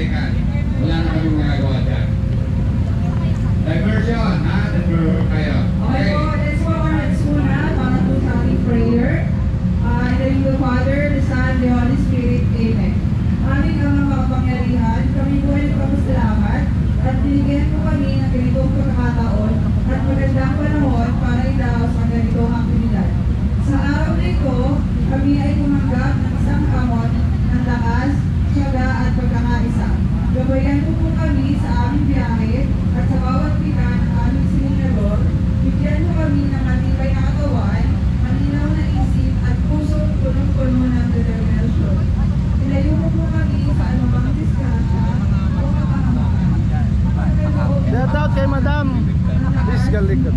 balikan. Wala na kami magagawa dyan. Diversion, ha? Diversion kayo. Okay po, let's go on. Let's muna para po sa ating prayer. In the name of the Father, the Son, the Holy Spirit. Amen. Aming mga makapangyarihan, kami po ay nagpapasalamat at binigyan po kami ng ganitong pagkakataon at magandang panahon para ilaos ang ganitong aktibidad. Sa araw na ito, kami ay tumanggap ng isang kamot ng lakas, tiyaga at pagkakaisa. Gabayan po kami sa aming biyahe at sa bawat pika ng aming sininador. Bigyan po kami ng matibay na katawan, malinaw na isip at puso punong-puno ng determinasyon. Ilayo po kami sa anumang diskasya o kapahamakan. Shout out kay Madam Fiscal Likod.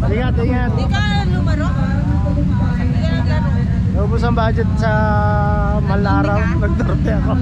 Ingat, ingat. Di ka lumaro? Hindi ka naglaro? Naubos ang budget sa mahal na araw. Nagdorte ako.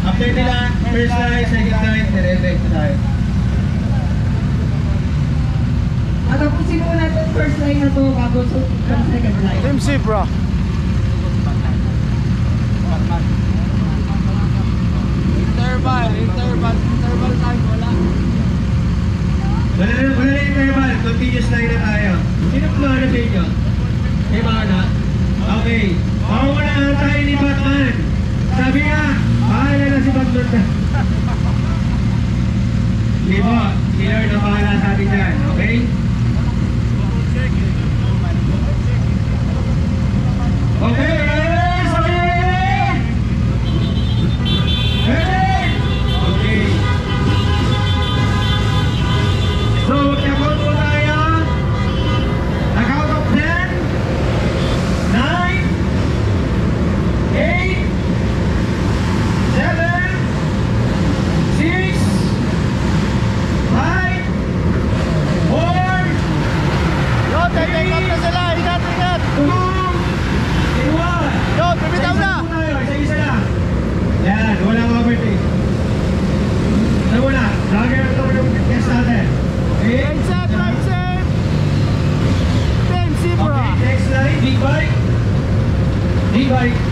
After nila, first line, second line, dire-diretso tayo. At tapusin muna itong first line na ito bago sa second line. Team Zebra. Interval time, wala. Wala na interval, continuous line na tayo. Sino kumana sa inyo? May mana? Okay. Mawawala na tayo ni Batman. Sabi nga, bahala na si Batman na. Hindi po, si Lord ang bahala sa atin dyan, okay? Okay, ready? Sabi na ready? Ready? Okay. So, mag-count po tayo. Nag-count of 10, 9, 8, 7, 6, 5, 4, Yo, take off na sila. Ingat, ingat. 2, 1. Yo, bibitaw na. Isa-isa lang. Yan, walang overtake. Ano muna? Lagyan ito yung test natin. Okay? Right set, right set. Team Zebra. Okay, next line, big bike. Big bike.